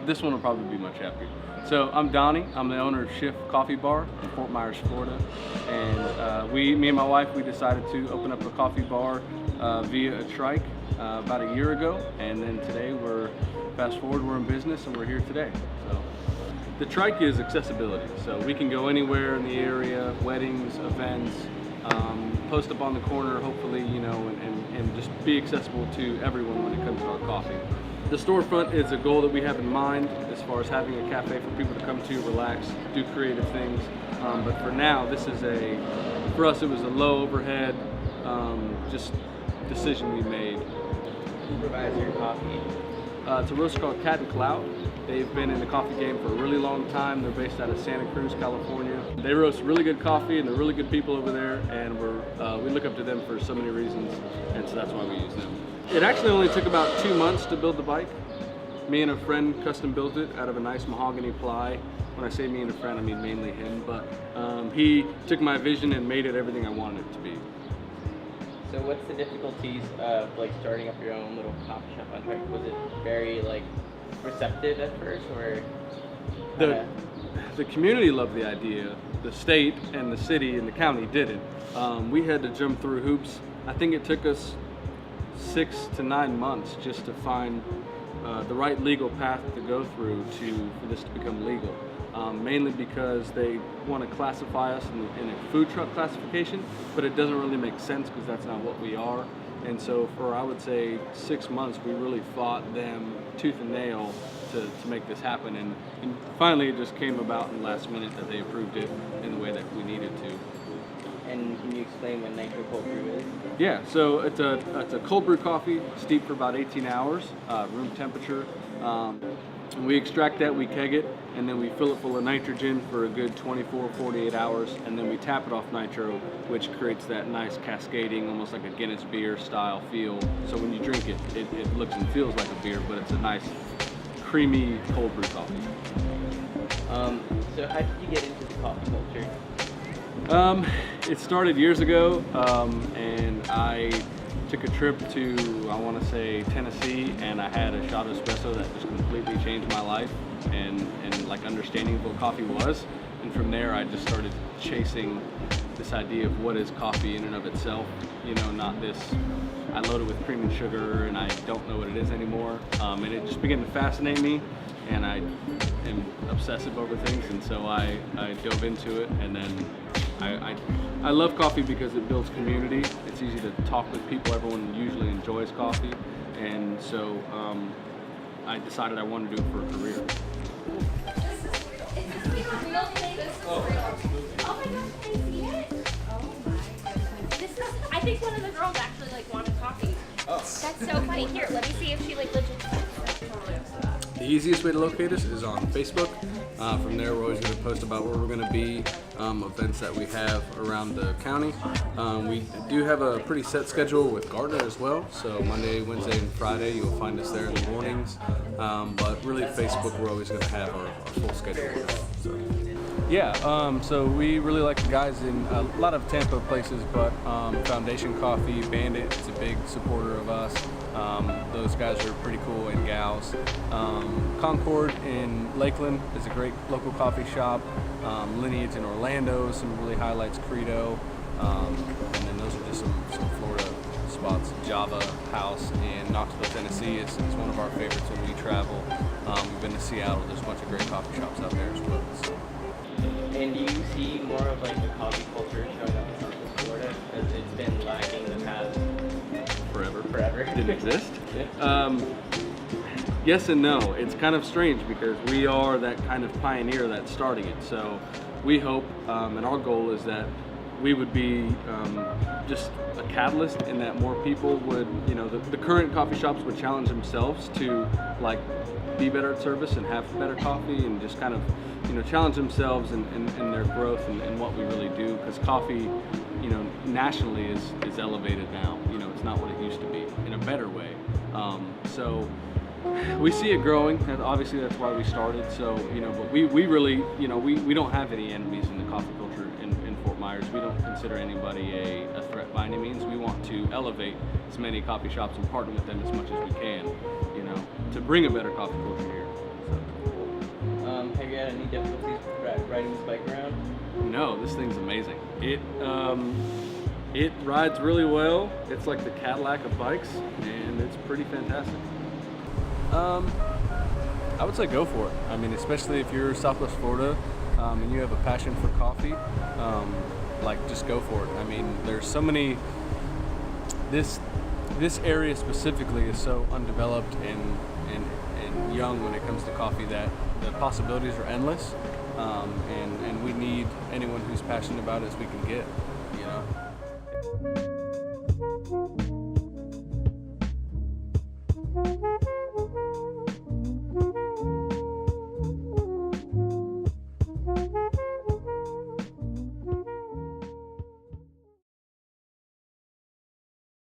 This one will probably be much happier. So I'm Donnie. I'm the owner of Shift Coffee Bar in Fort Myers, Florida. And me and my wife, we decided to open up a coffee bar via a trike about a year ago. And then today fast forward, we're in business and we're here today. So the trike is accessibility. So we can go anywhere in the area, weddings, events, post up on the corner, hopefully, you know, and just be accessible to everyone when it comes to our coffee. The storefront is a goal that we have in mind as far as having a cafe for people to come to, relax, do creative things. But for now, for us, it was a low overhead, just decision we made. Who provides your coffee? It's a roaster called Cat and Cloud. They've been in the coffee game for a really long time. They're based out of Santa Cruz, California. They roast really good coffee and they're really good people over there, and we look up to them for so many reasons, and so that's why we use them. It actually only took about 2 months to build the bike. Me and a friend custom built it out of a nice mahogany ply. When I say me and a friend, I mean mainly him, but he took my vision and made it everything I wanted it to be. So what's the difficulties of like starting up your own little coffee shop on trike? Was it very like receptive at first, or the community loved the idea. The state and the city and the county didn't. We had to jump through hoops. I think it took us 6 to 9 months just to find the right legal path to go through for this to become legal. Mainly because they want to classify us in a food truck classification, but it doesn't really make sense because that's not what we are. And so for, I would say, 6 months, we really fought them tooth and nail to make this happen. And finally, it just came about in the last minute that they approved it in the way that we needed to. And can you explain what nitro cold brew is? Yeah, so it's a cold brew coffee, steeped for about 18 hours, room temperature. And we extract that, we keg it, and then we fill it full of nitrogen for a good 24, 48 hours, and then we tap it off nitro, which creates that nice cascading, almost like a Guinness beer style feel. So when you drink it, it looks and feels like a beer, but it's a nice, creamy cold brew coffee. So how did you get into the coffee culture? It started years ago, and I took a trip to, I want to say, Tennessee, and I had a shot of espresso that just completely changed my life and like understanding what coffee was. And from there, I just started chasing this idea of what is coffee in and of itself. You know, not this, I load it with cream and sugar and I don't know what it is anymore. And it just began to fascinate me, and I am obsessive over things, and so I dove into it, and then I love coffee because it builds community. It's easy to talk with people. Everyone usually enjoys coffee, and so I decided I wanted to do it for a career. Oh my gosh, can I see it? Oh my goodness. This is, I think one of the girls actually like wanted coffee. Oh. That's so funny. Here, let me see if she like legit. Totally up to that. The easiest way to locate us is on Facebook. From there, we're always going to post about where we're going to be, events that we have around the county. We do have a pretty set schedule with Gardner as well, so Monday, Wednesday, and Friday you'll find us there in the mornings. But really, Facebook, we're always going to have our full schedule. So. Yeah, so we really like the guys in a lot of Tampa places, but Foundation Coffee, Bandit is a big supporter of us. Those guys are pretty cool, and gals. Concord in Lakeland is a great local coffee shop. Lineage in Orlando, some really highlights, Credo. And then those are just some Florida spots. Java House in Knoxville, Tennessee is one of our favorites when we travel. We've been to Seattle. There's a bunch of great coffee shops out there as well. So. And do you see more of like the coffee culture showing up in Central Florida, as it's been lacking the past forever? Didn't exist? Yeah. Yes and no. It's kind of strange because we are that kind of pioneer that's starting it. So we hope, and our goal is that we would be just a catalyst in that more people would, you know, the current coffee shops would challenge themselves to like be better at service and have better coffee, and just kind of, you know, challenge themselves in their growth and what we really do, because coffee, you know, nationally is elevated now. You know, it's not what it used to be, in a better way. So we see it growing, and obviously that's why we started. So, you know, but we really, you know, we don't have any enemies in the coffee culture in Fort Myers. We don't consider anybody a threat by any means. We want to elevate as many coffee shops and partner with them as much as we can, you know, to bring a better coffee culture here. Have you had any difficulties riding this bike around? No, this thing's amazing. It rides really well. It's like the Cadillac of bikes, and it's pretty fantastic. I would say go for it. I mean, especially if you're Southwest Florida and you have a passion for coffee, like just go for it. I mean, there's so many. This area specifically is so undeveloped and young when it comes to coffee that the possibilities are endless, and we need anyone who's passionate about it as we can get, you know.